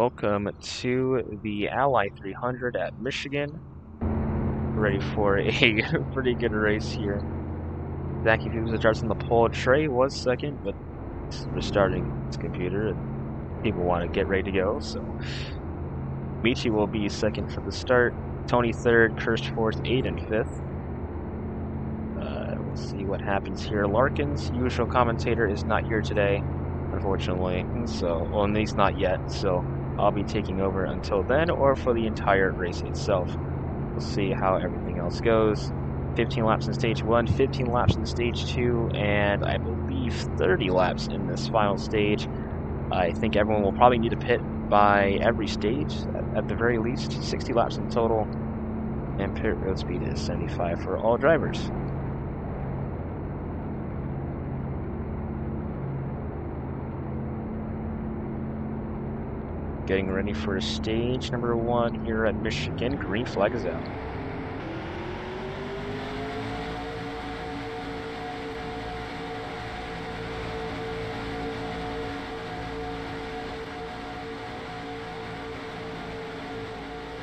Welcome to the Ally 300 at Michigan. Ready for a pretty good race here. Zachy Fugos starts on the pole. Trey was second, but it's restarting his computer and people want to get ready to go. So Michi will be second for the start. Tony third, Kirst fourth, Aiden fifth. We'll see what happens here. Larkin's usual commentator is not here today, unfortunately. So, well, at least not yet. So I'll be taking over until then, or for the entire race itself. We'll see how everything else goes. 15 laps in stage 1, 15 laps in stage 2, and I believe 30 laps in this final stage. I think everyone will probably need to pit by every stage, at the very least. 60 laps in total, and pit road speed is 75 for all drivers. Getting ready for stage number 1 here at Michigan. Green flag is out.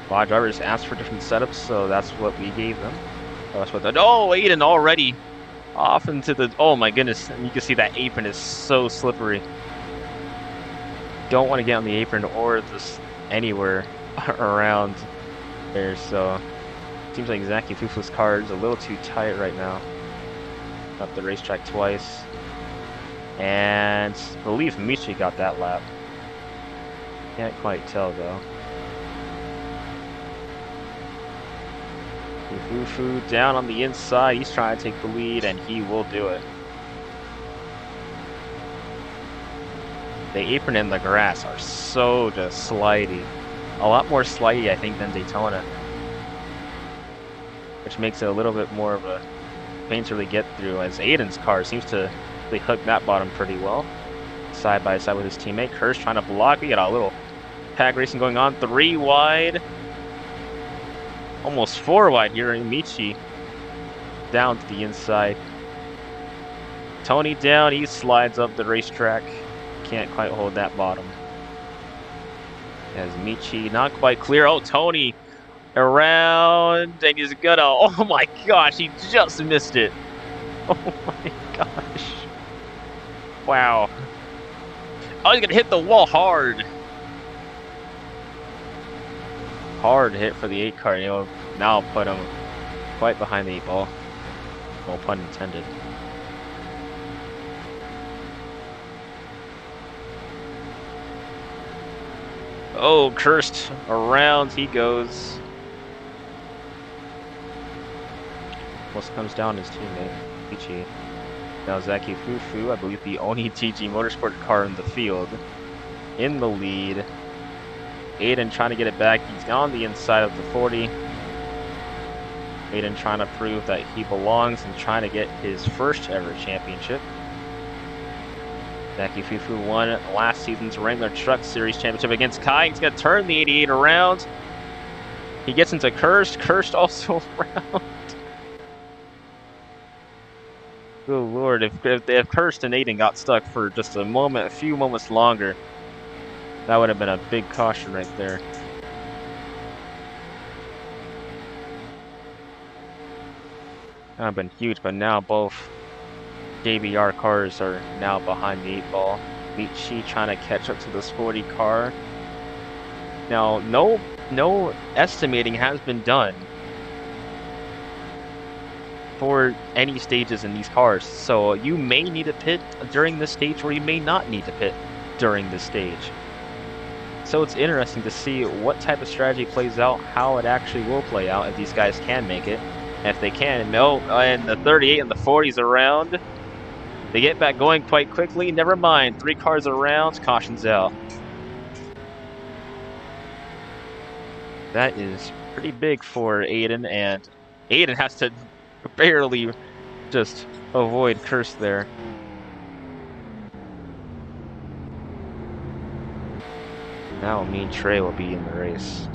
A lot of drivers asked for different setups, so that's what we gave them. That's what oh, Aiden already off into the, oh my goodness, and you can see that apron is so slippery. Don't want to get on the apron or just anywhere around there, so seems like Zachy Fugos' car is a little too tight right now. Up the racetrack twice, and I believe Michi got that lap. Can't quite tell though. Fufu down on the inside, he's trying to take the lead, and he will do it. The apron and the grass are so just slidey. A lot more slidey, I think, than Daytona. Which makes it a little bit more of a pain to really get through, as Aiden's car seems to really hook that bottom pretty well. Side by side with his teammate. Kirst trying to block. We got a little tag racing going on. 3 wide. Almost 4 wide here in Michi. Down to the inside. Tony down. He slides up the racetrack. Can't quite hold that bottom. As Michi not quite clear. Oh, Tony around, and he's gonna, oh my gosh, he just missed it. Oh my gosh. Wow. Oh, he's gonna hit the wall hard. Hard hit for the 8 car. You know, now put him quite behind the 8 ball. No pun intended. Oh, Kirst around he goes. Almost comes down his teammate, Michi. Now Zachy Fugos, I believe the only TG Motorsport car in the field, in the lead. Aiden trying to get it back. He's on the inside of the 40. Aiden trying to prove that he belongs and trying to get his first ever championship. Zachy Fugos won last season's Wrangler Truck Series Championship against Kai. He's going to turn the 88 around. He gets into Kirst. Kirst also around. Good lord, if Kirst and Aiden got stuck for just a moment, a few moments longer, that would have been a big caution right there. That would have been huge, but now both JBR cars are now behind the 8 ball. Michi trying to catch up to this 40 car. Now, no estimating has been done for any stages in these cars, so you may need to pit during this stage, or you may not need to pit during this stage. So it's interesting to see what type of strategy plays out, how it actually will play out, if these guys can make it. And if they can, no, and the 38 and the 40s around. They get back going quite quickly. Never mind. 3 cars around. Caution's out. That is pretty big for Aiden, and Aiden has to barely just avoid Kirst there. Now me and Trey will be in the race.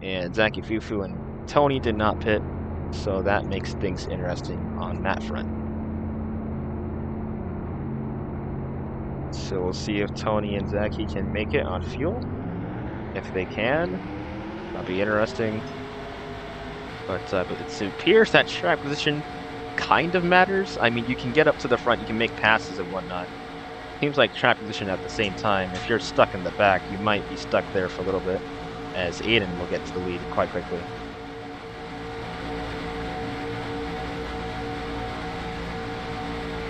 And Zaki Fufu and Tony did not pit, so that makes things interesting on that front. So we'll see if Tony and Zaki can make it on fuel. If they can, that'll be interesting. But it appears that track position kind of matters. I mean, you can get up to the front, you can make passes and whatnot. Seems like track position at the same time. If you're stuck in the back, you might be stuck there for a little bit, as Aiden will get to the lead quite quickly.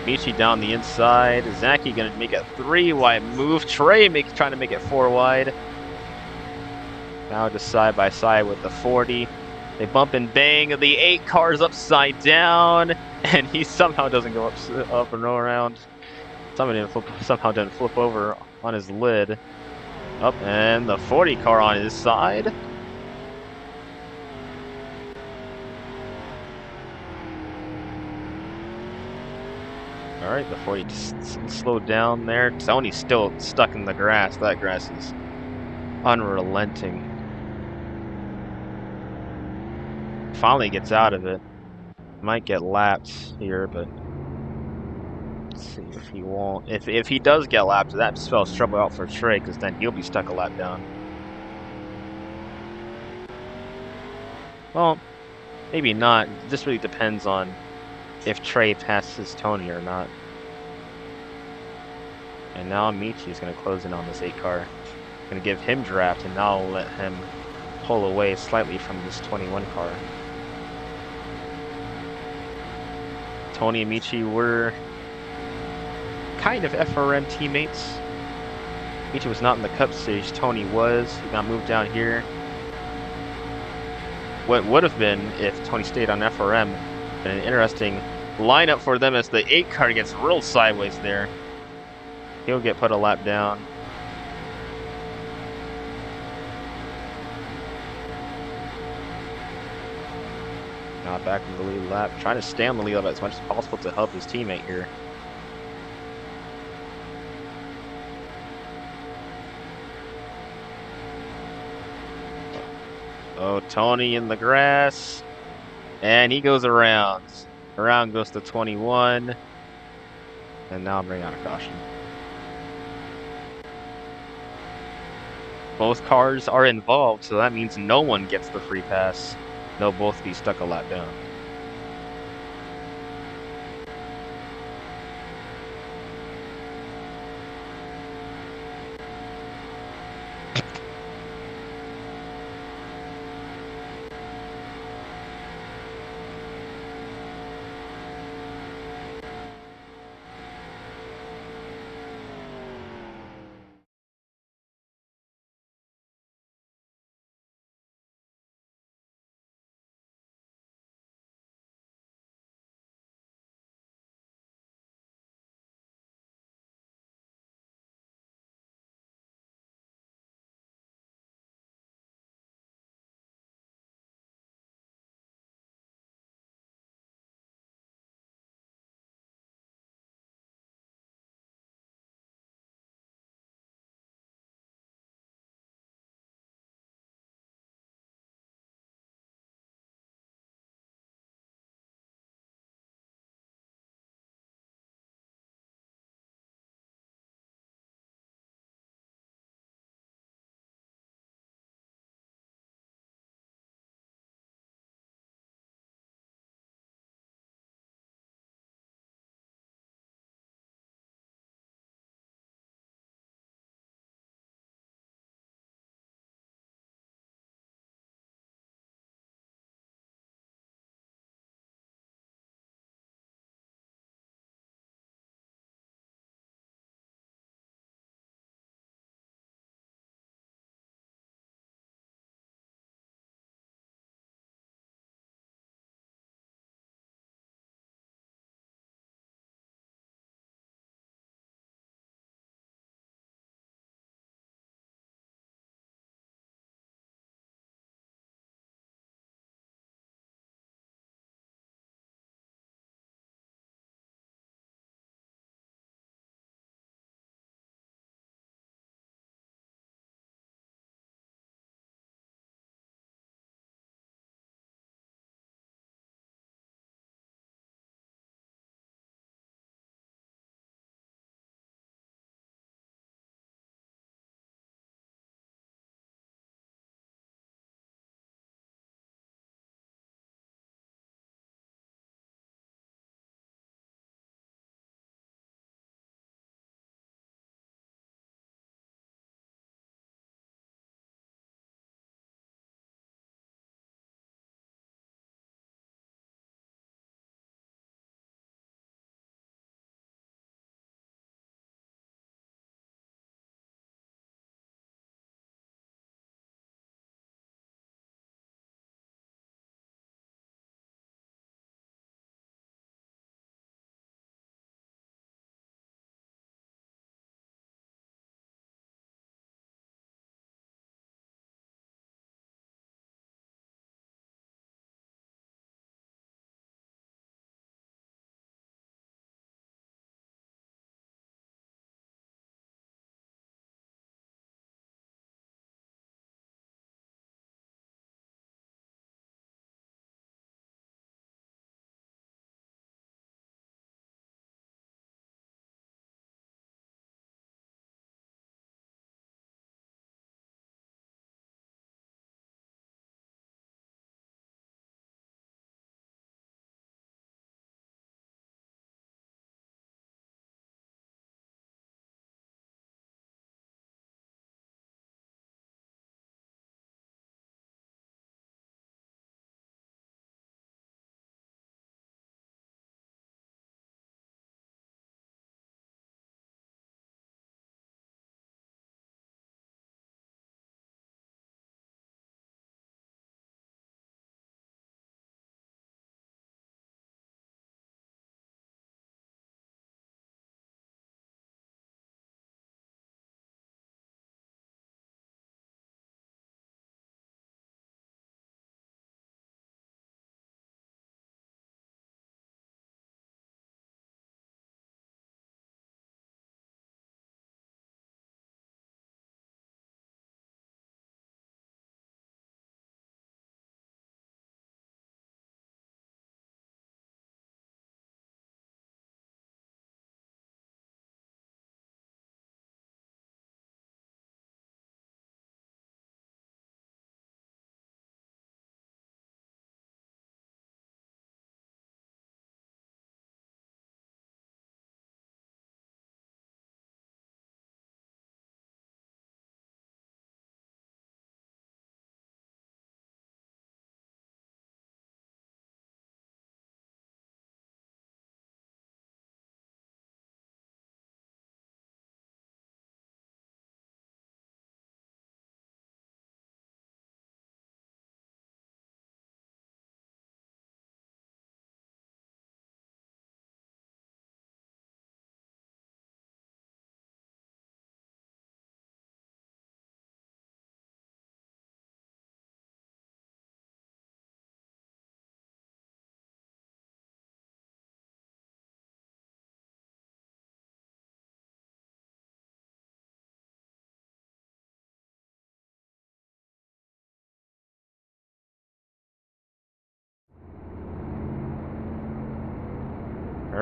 Michi down the inside. Zaki gonna make it 3 wide move. Trey trying to make it 4 wide. Now just side by side with the 40. They bump and bang. The 8 car's upside down, and he somehow doesn't go up and roll around. Somehow didn't flip over on his lid. Up, and the 40 car on his side. Alright, the 40 just slowed down there. Tony's still stuck in the grass. That grass is unrelenting. Finally gets out of it. Might get lapped here, but let's see if he won't. If he does get lapped, that spells trouble out for Trey, because then he'll be stuck a lap down. Well, maybe not. It just really depends on if Trey passes Tony or not. And now Michi is going to close in on this 8 car. Going to give him draft, and now let him pull away slightly from this 21 car. Tony and Michi were kind of FRM teammates. Michi was not in the Cup stage. Tony was. He got moved down here. What would have been, if Tony stayed on FRM, been an interesting lineup for them as the 8 car gets real sideways there. He'll get put a lap down. Now back in the lead lap, trying to stay on the lead lap as much as possible to help his teammate here. Oh, Tony in the grass. And he goes around. Around goes to 21. And now bring out a caution. Both cars are involved, so that means no one gets the free pass. They'll both be stuck a lap down.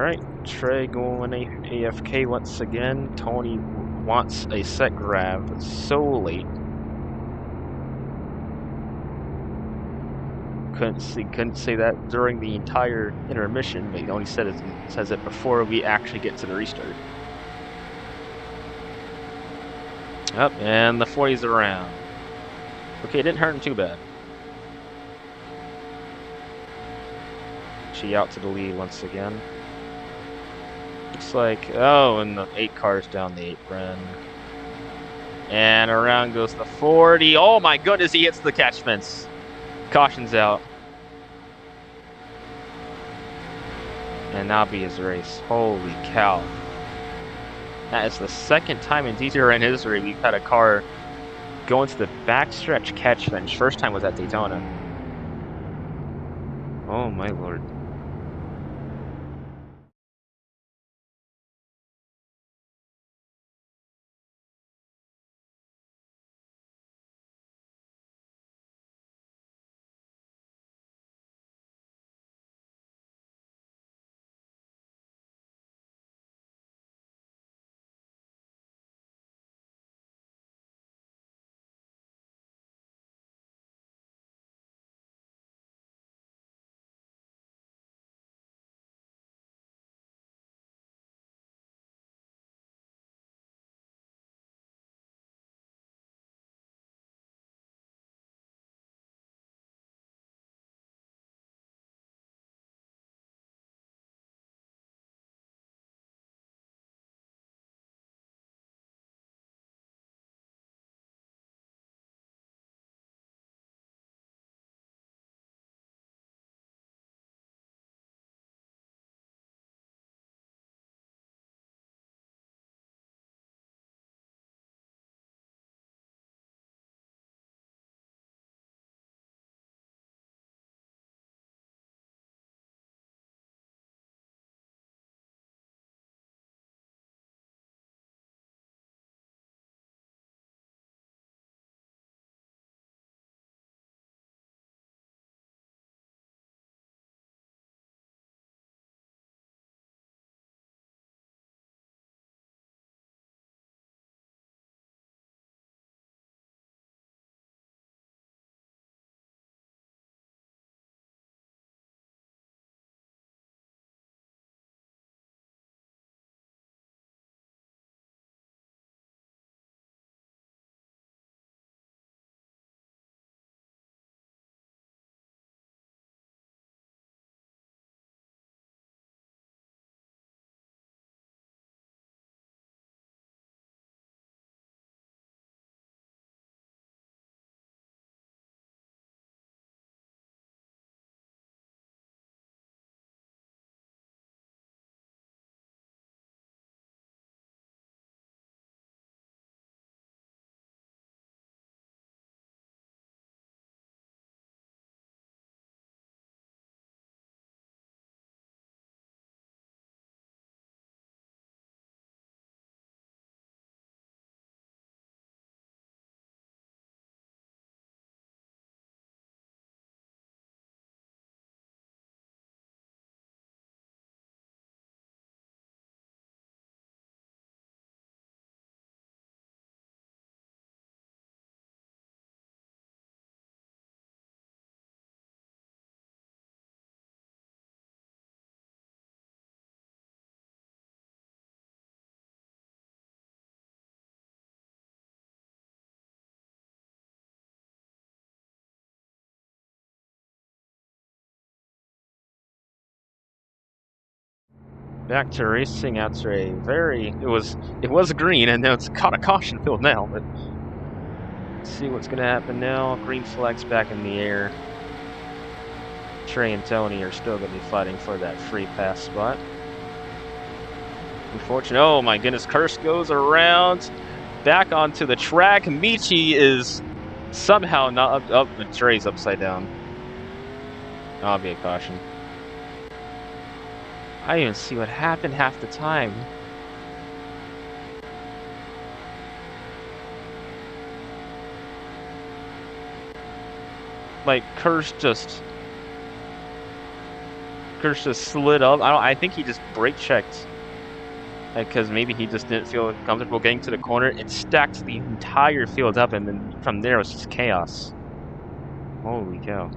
Alright, Trey going AFK once again. Tony wants a set grab. It's so late. Couldn't say that during the entire intermission, but he only says it before we actually get to the restart. Up, and the 40's around. Okay, it didn't hurt him too bad. She out to the lead once again. Looks like, oh, and the 8 cars down the apron. And around goes the 40. Oh my goodness, he hits the catch fence. Caution's out. And that'll be his race. Holy cow. That is the second time in DTRN history we've had a car go into the backstretch catch fence. First time was at Daytona. Oh my lord. Back to racing after a it was green and now it's caught a caution field now, but let's see what's gonna happen now. Green flag's back in the air. Trey and Tony are still gonna be fighting for that free pass spot. Unfortunately, oh my goodness, Curse goes around back onto the track. Michi is somehow not up, Trey's upside down. That'll be a caution. I didn't even see what happened half the time. Like, Curse just... Kursh just slid up. I think he just brake checked. Because maybe he just didn't feel comfortable getting to the corner. It stacked the entire field up, and then from there it was just chaos. Holy cow.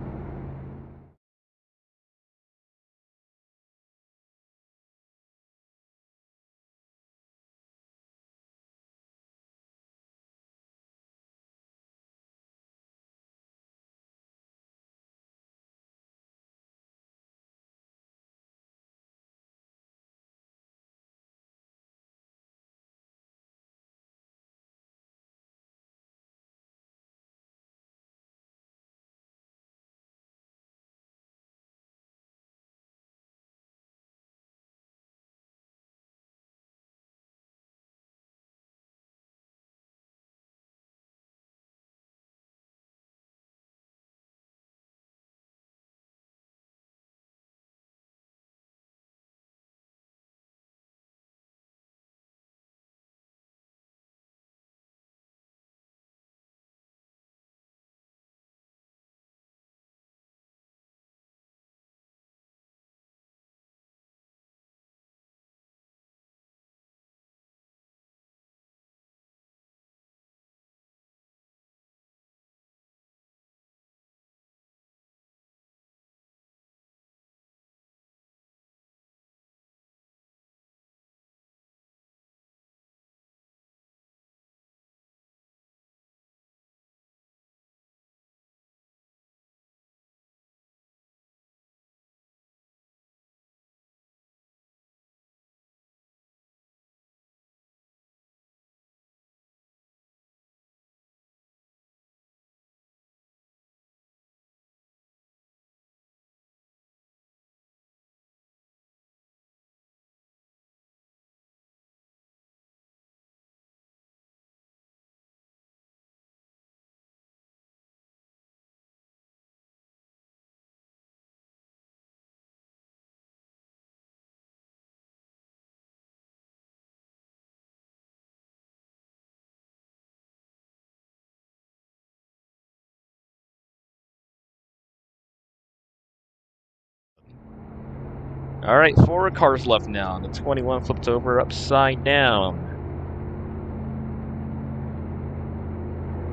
All right, 4 cars left now. The 21 flipped over upside down.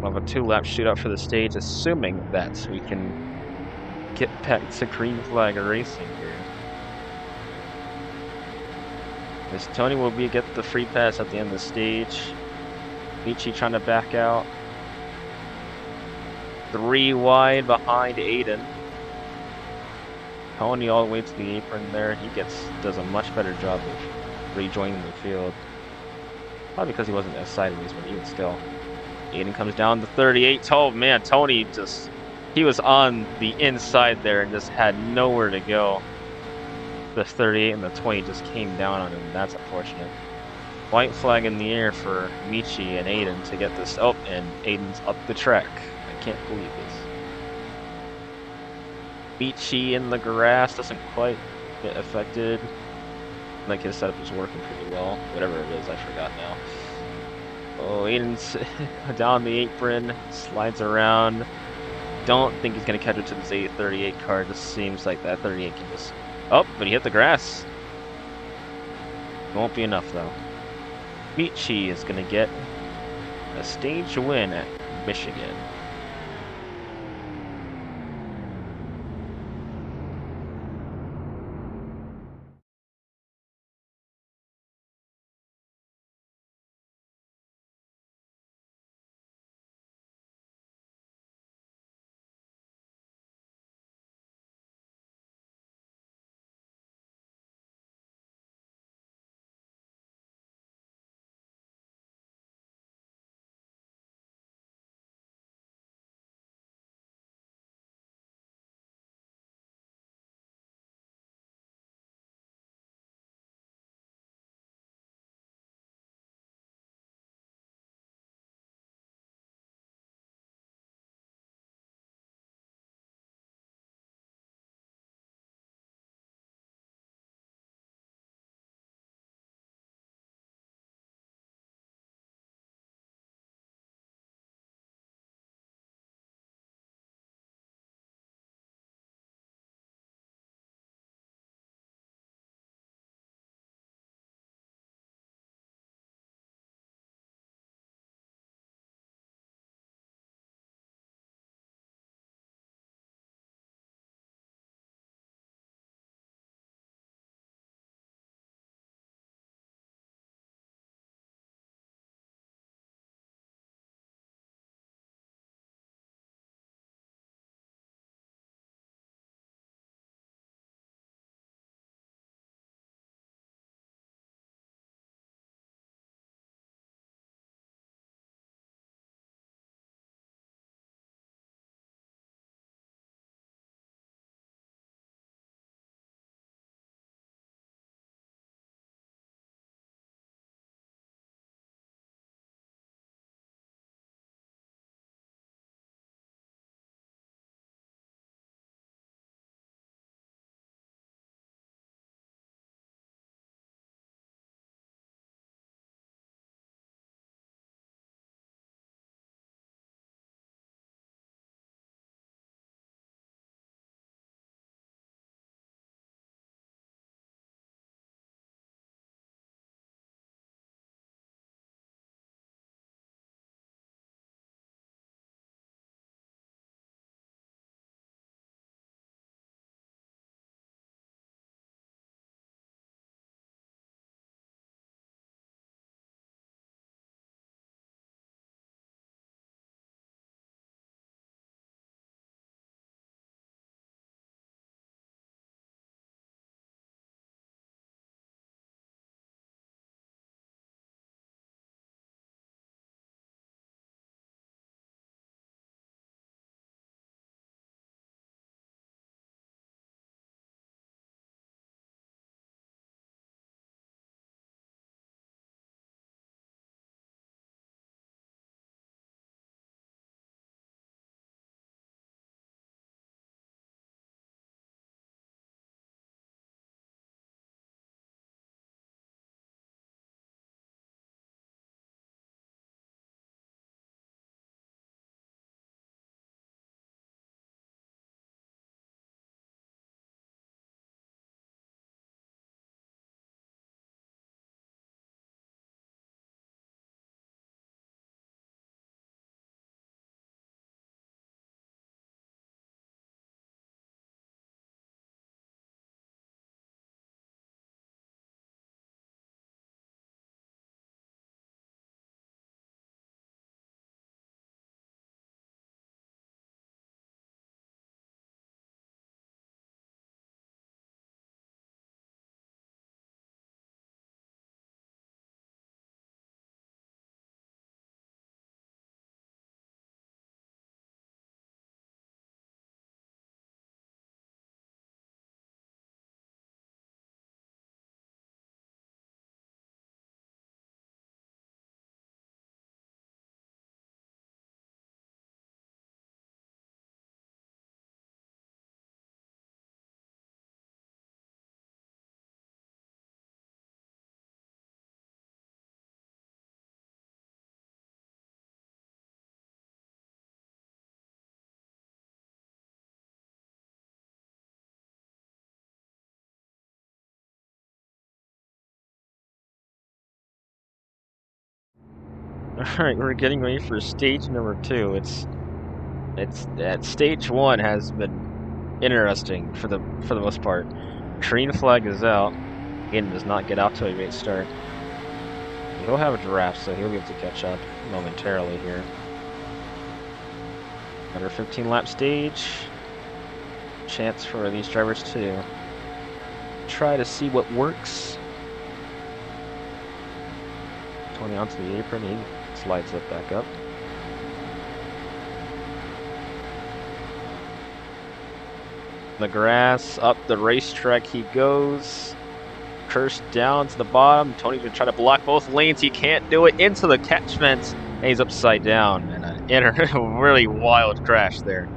We'll have a 2-lap shootout for the stage, assuming that we can get back to green flag racing here. As Tony will get the free pass at the end of the stage. Michi trying to back out. 3 wide behind Aiden. Tony all the way to the apron there. He does a much better job of rejoining the field. Probably because he wasn't as sideways, but even still. Aiden comes down to 38. Oh man, Tony he was on the inside there and just had nowhere to go. The 38 and the 20 just came down on him. That's unfortunate. White flag in the air for Michi and Aiden to get this. Oh, and Aiden's up the track. I can't believe this. Michi in the grass doesn't quite get affected. Like his setup is working pretty well. Whatever it is, I forgot now. Oh, Aiden's down the apron, slides around. Don't think he's going to catch it to this 38 car. Just seems like that 38 can just... Oh, but he hit the grass. Won't be enough, though. Michi is going to get a stage win at Michigan. Alright, we're getting ready for stage number 2. It's that stage 1 has been interesting for the most part. Green flag is out. Again, does not get off to a great start. He'll have a draft, so he'll be able to catch up momentarily here. Another 15-lap stage. Chance for these drivers to try to see what works. 20 onto the apron, he slides it back up. The grass, up the racetrack he goes. Cursed down to the bottom. Tony's gonna try to block both lanes. He can't do it. Into the catch fence, and he's upside down. And a really wild crash there.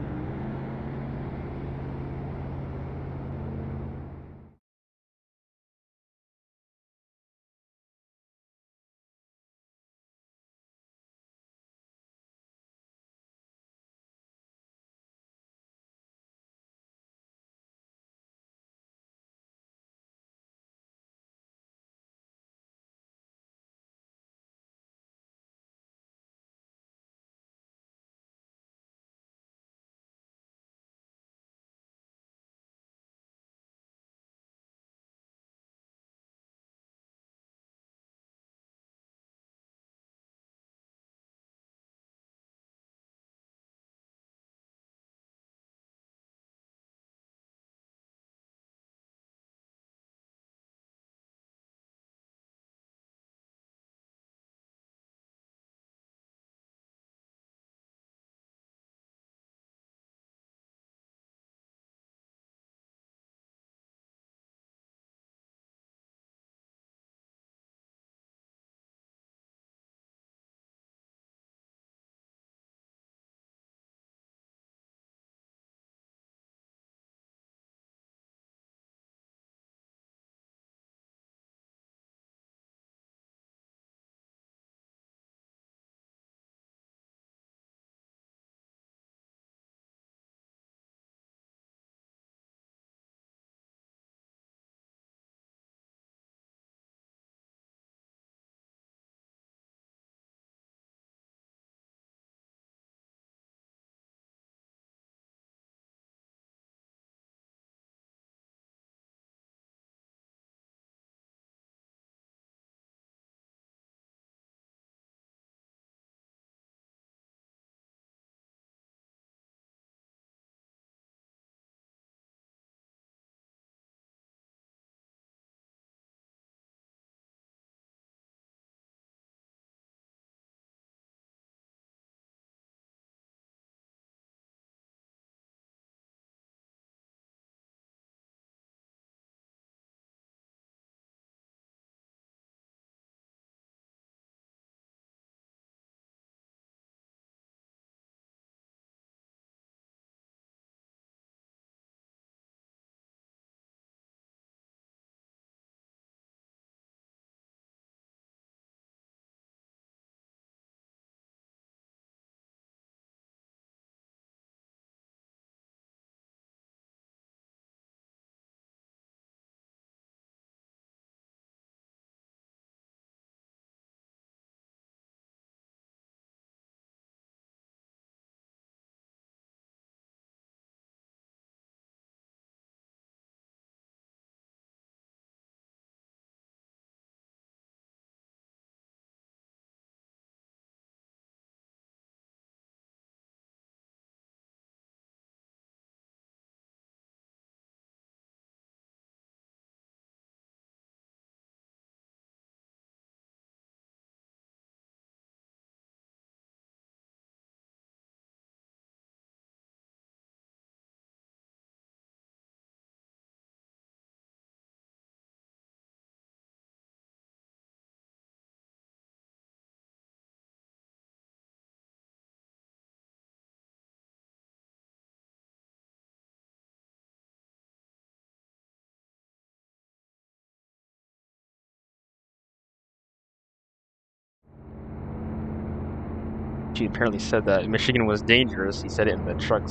She apparently said that Michigan was dangerous. He said it in the truck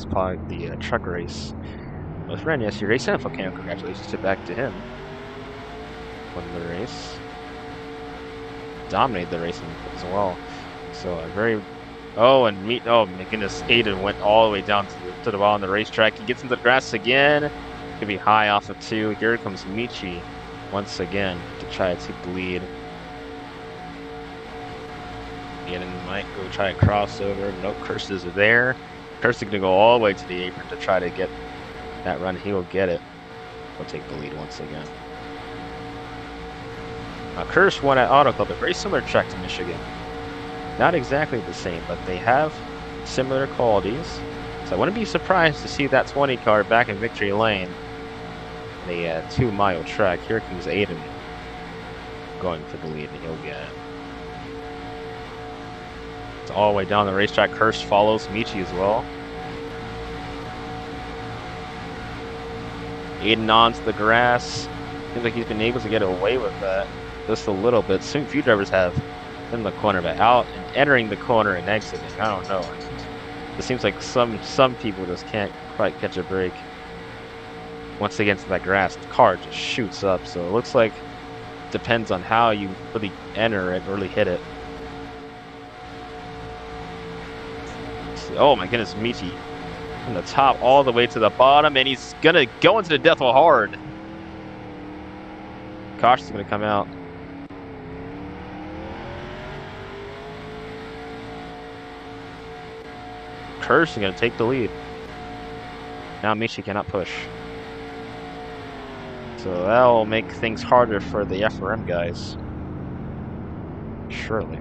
race. With Ren, yes, your race info cam. Congratulations back to him. Won the race. Dominated the racing as well. So a very... Oh, and oh my goodness, Aiden went all the way down to the bottom of the racetrack. He gets into the grass again. Could be high off of 2. Here comes Michi once again to try to take the lead. Aiden might go try a crossover. Nope, Curses are there. Curse is going to go all the way to the apron to try to get that run. He will get it. He'll take the lead once again. Now, Curse won at Auto Club, a very similar track to Michigan. Not exactly the same, but they have similar qualities. So I wouldn't be surprised to see that 20 car back in Victory Lane. A 2-mile track. Here comes Aiden going for the lead, and he'll get it. It's all the way down the racetrack. Curse follows Michi as well. Aiden onto the grass. Seems like he's been able to get away with that just a little bit. Soon few drivers have in the corner, but out and entering the corner and exiting. I don't know. It seems like some people just can't quite catch a break. Once they get into that grass, the car just shoots up. So it looks like it depends on how you really enter it, really hit it. Oh my goodness, Michi from the top all the way to the bottom, and he's gonna go into the death wall hard. Caution's gonna come out. Curse is gonna take the lead. Now Michi cannot push. So that'll make things harder for the FRM guys. Surely.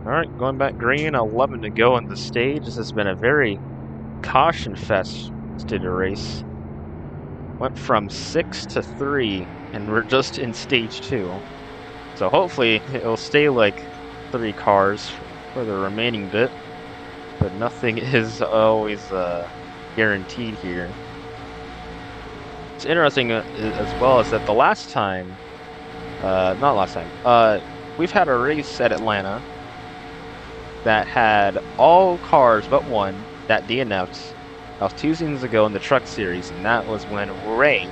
Alright, going back green, 11 to go on the stage. This has been a very caution-fested race. Went from 6 to 3, and we're just in stage 2. So hopefully it'll stay like 3 cars for the remaining bit. But nothing is always guaranteed here. What's interesting as well is that the last time, we've had a race at Atlanta that had all cars but one that DNF'd. That was 2 seasons ago in the Truck Series, and that was when Ray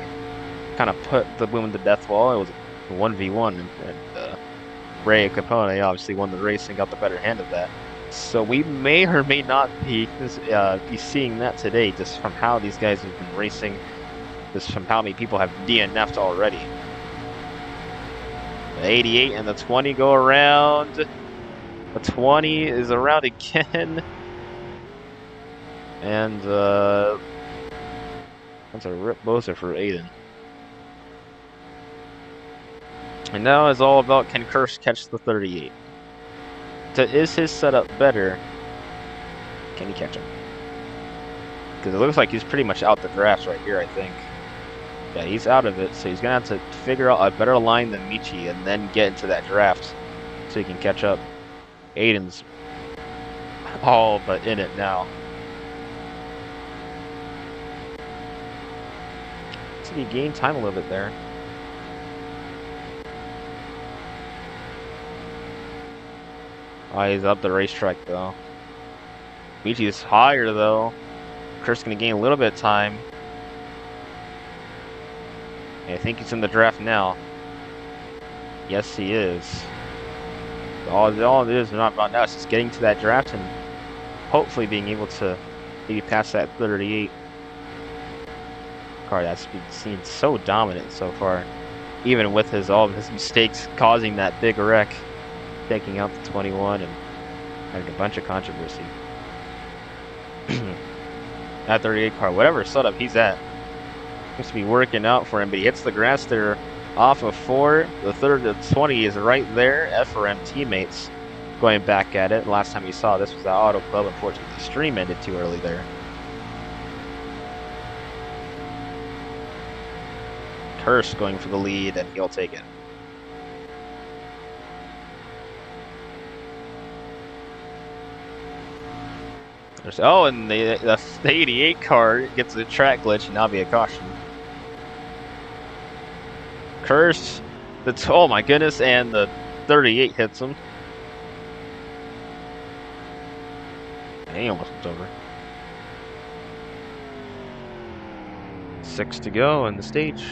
kind of put the boom in the death wall. It was 1v1, and Ray Capone obviously won the race and got the better hand of that. So we may or may not be seeing that today, just from how these guys have been racing, just from how many people have DNF'd already. The 88 and the 20 go around. The 20 is around again. And that's a rip bozer for Aiden. And now it's all about, can Curse catch the 38? Is his setup better? Can he catch him? Because it looks like he's pretty much out the draft right here, I think. Yeah, he's out of it, so he's going to have to figure out a better line than Michi and then get into that draft so he can catch up. Aiden's all but in it now. like he gained time a little bit there. Oh, he's up the racetrack though. Michi's higher though. Chris gonna gain a little bit of time. I think he's in the draft now. Yes, he is. All it is not about now. It's just getting to that draft and hopefully being able to maybe pass that 38 car that's been seen so dominant so far, even with all of his mistakes causing that big wreck, taking out the 21 and having a bunch of controversy. That 38 car, whatever setup he's at, seems to be working out for him. But he hits the grass there off of 4. The 20 is right there. FRM teammates going back at it. Last time you saw this was at Auto Club. Unfortunately, the stream ended too early there. Curse going for the lead, and he'll take it. Oh, and the 88 car gets the track glitch, and that'll be a caution. Curse, oh my goodness, and the 38 hits him. And he almost went over. 6 to go in the stage.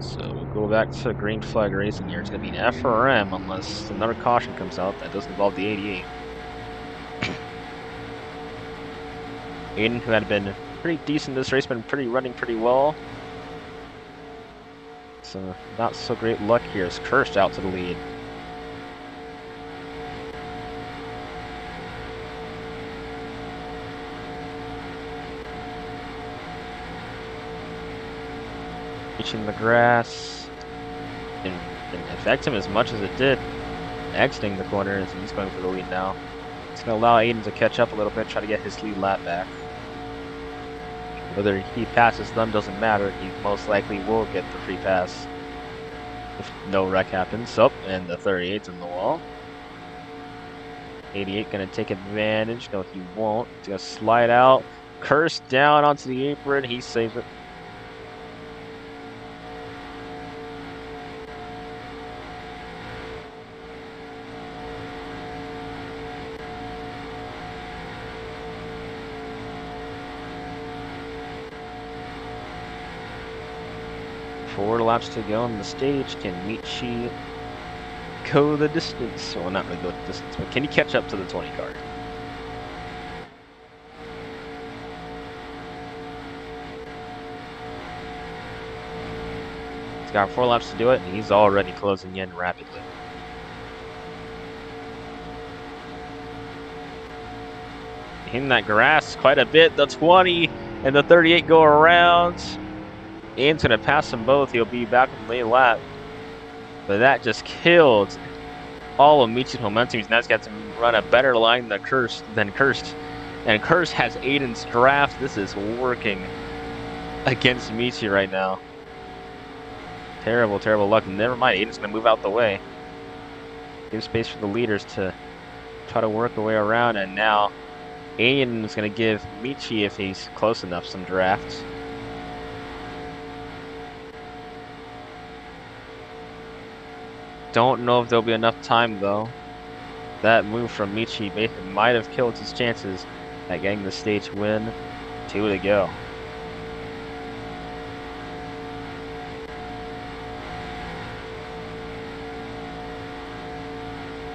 So we'll go back to green flag racing here. It's going to be an FRM unless another caution comes out that doesn't involve the 88. Aiden, who had been pretty decent this race, been running pretty well. So not so great luck here as Kirst out to the lead. Reaching the grass. Didn't affect him as much as it did. Exiting the corner as he's going for the lead now. It's going to allow Aiden to catch up a little bit, try to get his lead lap back. Whether he passes them doesn't matter. He most likely will get the free pass if no wreck happens. Oh, and the 38's in the wall. 88 going to take advantage. No, he won't. He's going to slide out. Kirst down onto the apron. He saves it. Four laps to go on the stage. Can Michi go the distance? Well, not really go the distance, but can he catch up to the 20 car? He's got 4 laps to do it, and he's already closing in rapidly. Hitting that grass quite a bit. The 20 and the 38 go around. Aiden's going to pass them both. He'll be back on the late lap. But that just killed all of Michi's momentum. He's now got to run a better line than Kirst. And Kirst has Aiden's draft. This is working against Michi right now. Terrible, terrible luck. Never mind. Aiden's going to move out the way. Give space for the leaders to try to work their way around. And now Aiden's going to give Michi, if he's close enough, some drafts. Don't know if there'll be enough time though. That move from Michi might have killed his chances at getting the stage win. 2 to go.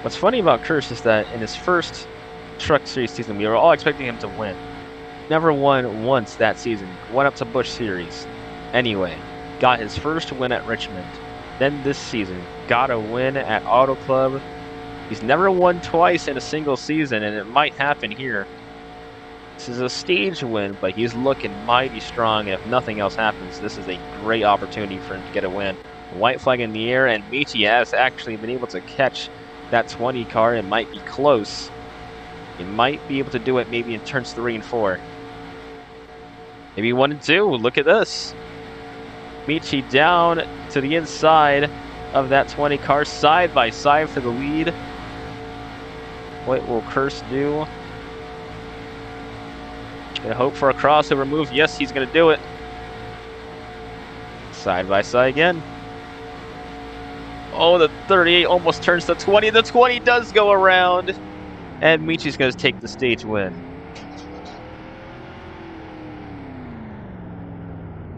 What's funny about Kirst is that in his first Truck Series season, we were all expecting him to win. Never won once that season. Went up to Busch Series. Anyway, got his first win at Richmond. Then this season, got a win at Auto Club. He's never won twice in a single season, and it might happen here. This is a stage win, but he's looking mighty strong. If nothing else happens, this is a great opportunity for him to get a win. White flag in the air, and Michi has actually been able to catch that 20 car. It might be close. He might be able to do it maybe in turns 3 and 4. Maybe 1 and 2. Look at this. Michi down to the inside of that 20 car, side by side for the lead. What will Kirst do? Gonna hope for a crossover move. Yes, he's gonna do it. Side by side again. Oh, the 38 almost turns the 20. The 20 does go around. And Michi's gonna take the stage win.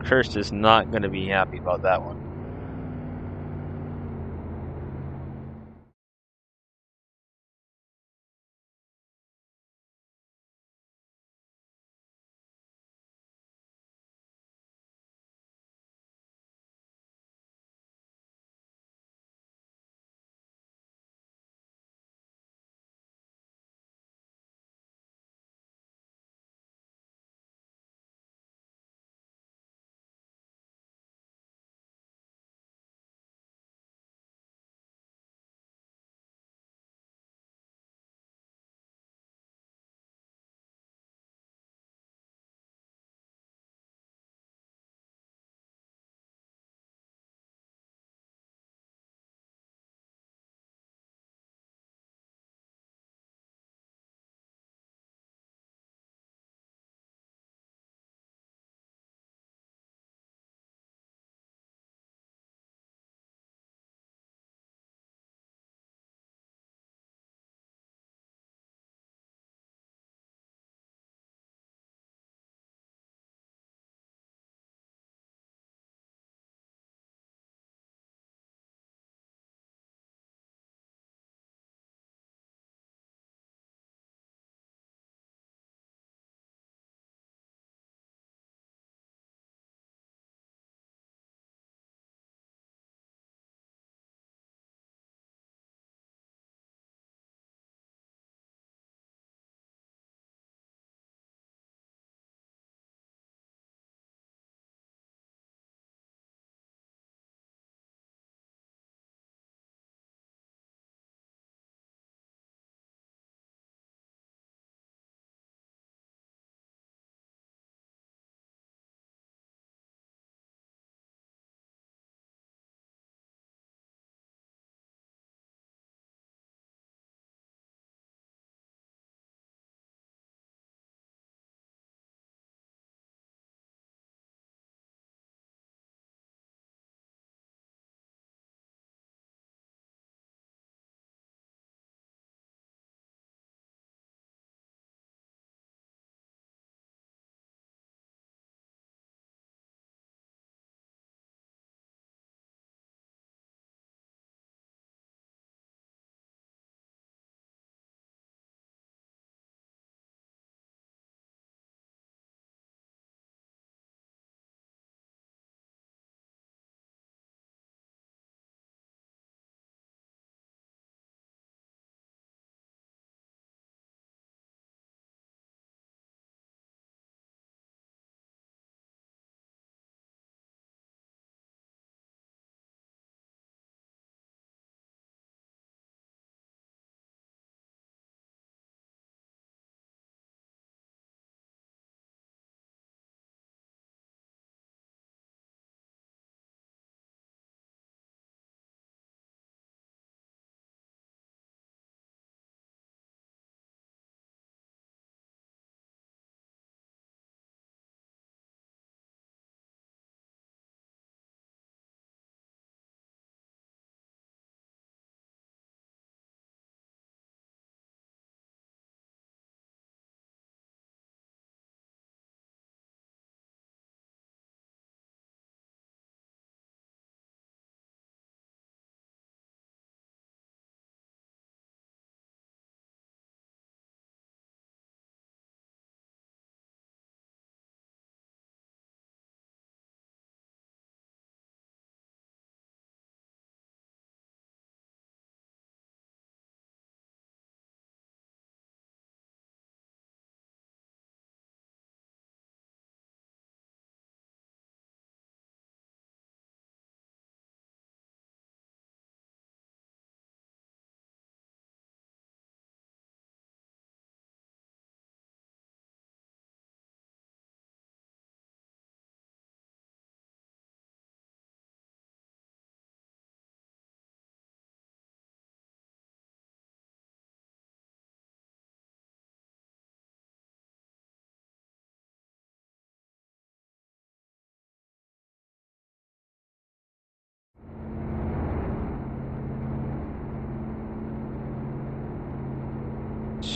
Kirst is not going to be happy about that one.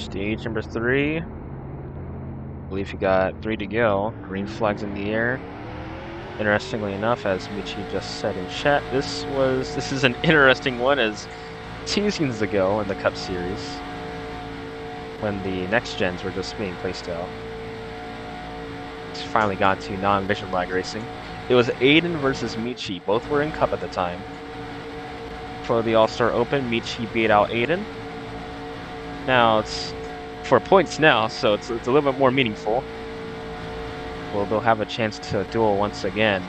Stage number 3. I believe you got 3 to go. Green flags in the air. Interestingly enough, as Michi just said in chat, this is an interesting one, as 2 seasons ago in the Cup Series, when the next gens were just being placed out, it's finally got to non-vision lag racing. It was Aiden versus Michi. Both were in Cup at the time. For the All-Star Open, Michi beat out Aiden. Now it's for points now, so it's a little bit more meaningful. Well, they'll have a chance to duel once again.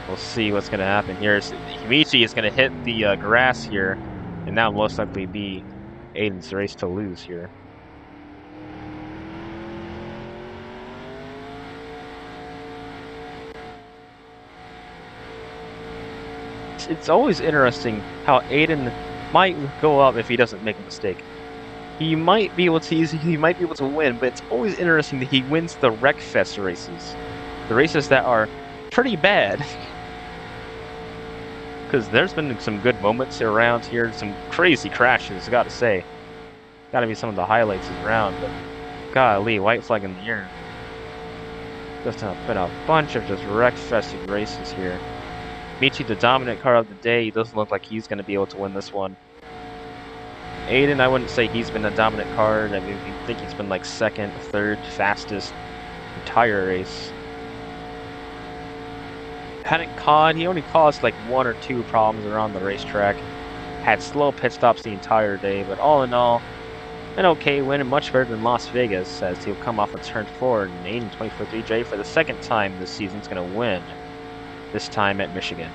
We'll see what's going to happen here. So Michi is going to hit the grass here, and that will most likely be Aiden's race to lose here. It's always interesting how Aiden might go up if he doesn't make a mistake. He might be able to win, but it's always interesting that he wins the Wreckfest races. The races that are pretty bad. Because there's been some good moments around here, some crazy crashes, I gotta say. Gotta be some of the highlights around, but golly, white flag in the air. Just been a bunch of just Wreckfested races here. Michi, the dominant car of the day, he doesn't look like he's gonna be able to win this one. Aiden, I wouldn't say he's been a dominant card. I mean, I think he's been like second, third, fastest entire race. He only caused like 1 or 2 problems around the racetrack. Had slow pit stops the entire day, but all in all, an okay win and much better than Las Vegas, as he'll come off a turn 4 and Aiden 24-3J for the second time this season is going to win. This time at Michigan.